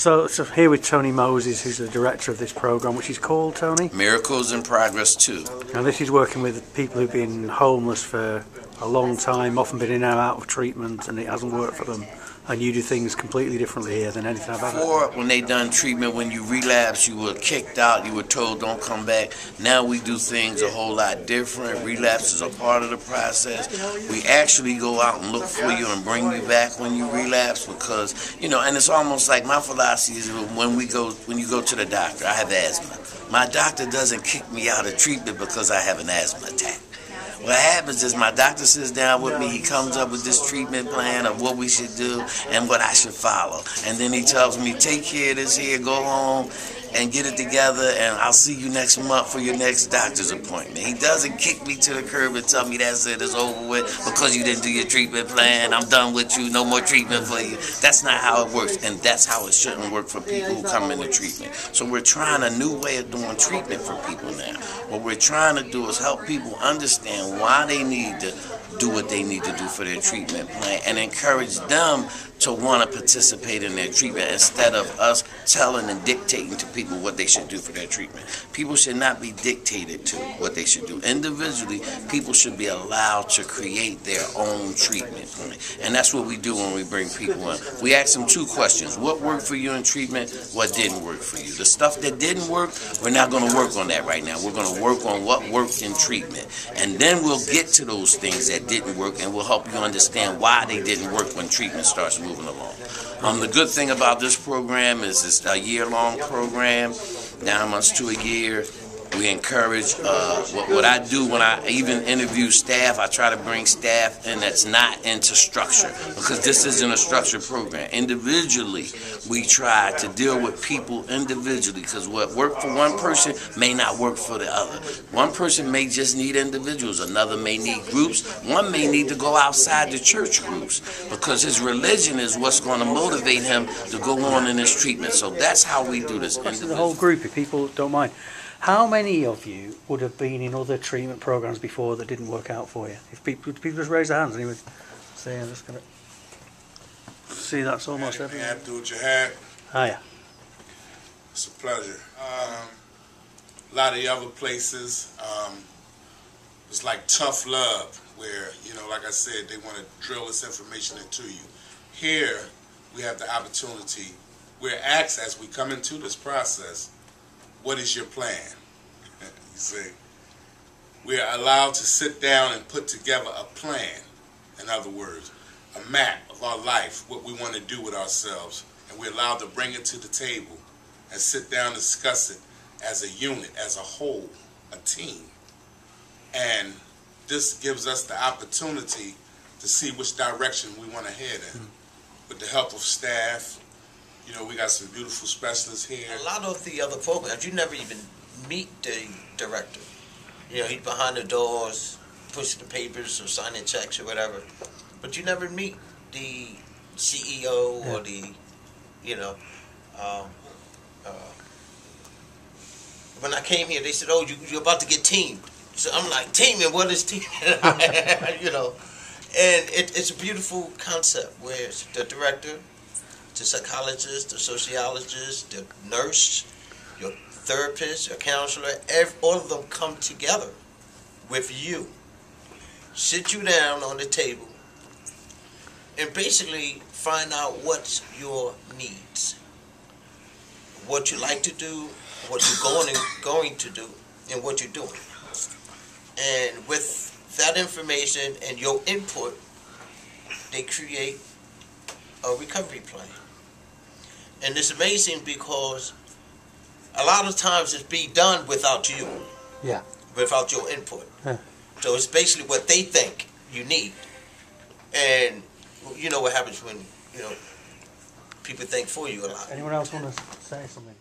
So here with Tony Moses, who's the director of this program, which is called, Tony? Miracles in Progress 2. Now this is working with people who've been homeless for a long time, often been in and out of treatment, and it hasn't worked for them. And you do things completely differently here than anything I've ever. Before, when they done treatment, when you relapse, you were kicked out, you were told don't come back. Now we do things a whole lot different. Relapse is a part of the process. We actually go out and look for you and bring you back when you relapse, because, you know, and it's almost like my philosophy is when you go to the doctor. I have asthma. My doctor doesn't kick me out of treatment because I have an asthma attack. What happens is my doctor sits down with me, he comes up with this treatment plan of what we should do and what I should follow. And then he tells me, take care of this here, go home and get it together, and I'll see you next month for your next doctor's appointment. He doesn't kick me to the curb and tell me that's it, it's over with because you didn't do your treatment plan, I'm done with you, no more treatment for you. That's not how it works, and that's how it shouldn't work for people who come into treatment. So we're trying a new way of doing treatment for people now. What we're trying to do is help people understand why they need to do what they need to do for their treatment plan and encourage them to want to participate in their treatment instead of us telling and dictating to people what they should do for their treatment. People should not be dictated to what they should do. Individually, people should be allowed to create their own treatment plan. And that's what we do when we bring people in. We ask them two questions. What worked for you in treatment? What didn't work for you? The stuff that didn't work, we're not going to work on that right now. We're going to work on what worked in treatment. And then we'll get to those things that didn't work, and we'll help you understand why they didn't work when treatment starts moving along. The good thing about this program is it's a year-long program, 9 months to a year. We encourage, what I do when I even interview staff, I try to bring staff in that's not into structure, because this isn't a structured program. Individually, we try to deal with people individually, because what worked for one person may not work for the other. One person may just need individuals, another may need groups, one may need to go outside the church groups, because his religion is what's going to motivate him to go on in his treatment. So that's how we do this. The whole group, if people don't mind. How many of you would have been in other treatment programs before that didn't work out for you? If people just raise their hands, and he would say, I'm just going to see that's almost everyone. Abdul Jihad. Hiya. It's a pleasure. A lot of the other places, it's like tough love, where, you know, like I said, they want to drill this information into you. Here, we have the opportunity, we're asked as we come into this process, what is your plan? You see, we are allowed to sit down and put together a plan. In other words, a map of our life, what we want to do with ourselves, and we're allowed to bring it to the table and sit down and discuss it as a unit, as a whole, a team. And this gives us the opportunity to see which direction we want to head in. With the help of staff, you know, we got some beautiful specialists here. A lot of the other programs, you never even meet the director. You know, he's behind the doors, pushing the papers or signing checks or whatever. But you never meet the CEO or the, you know. When I came here, they said, oh, you're about to get teamed. So I'm like, teaming? What is teaming? You know. And it's a beautiful concept where it's the director, the psychologist, the sociologist, the nurse, your therapist, your counselor, all of them come together with you, sit you down on the table, and basically find out what's your needs, what you like to do, what you're going to do, and what you're doing. And with that information and your input, they create a recovery plan. And it's amazing because a lot of times it's being done without you. Yeah. Without your input. Yeah. So it's basically what they think you need. And you know what happens when, you know, people think for you a lot. Anyone else want to say something?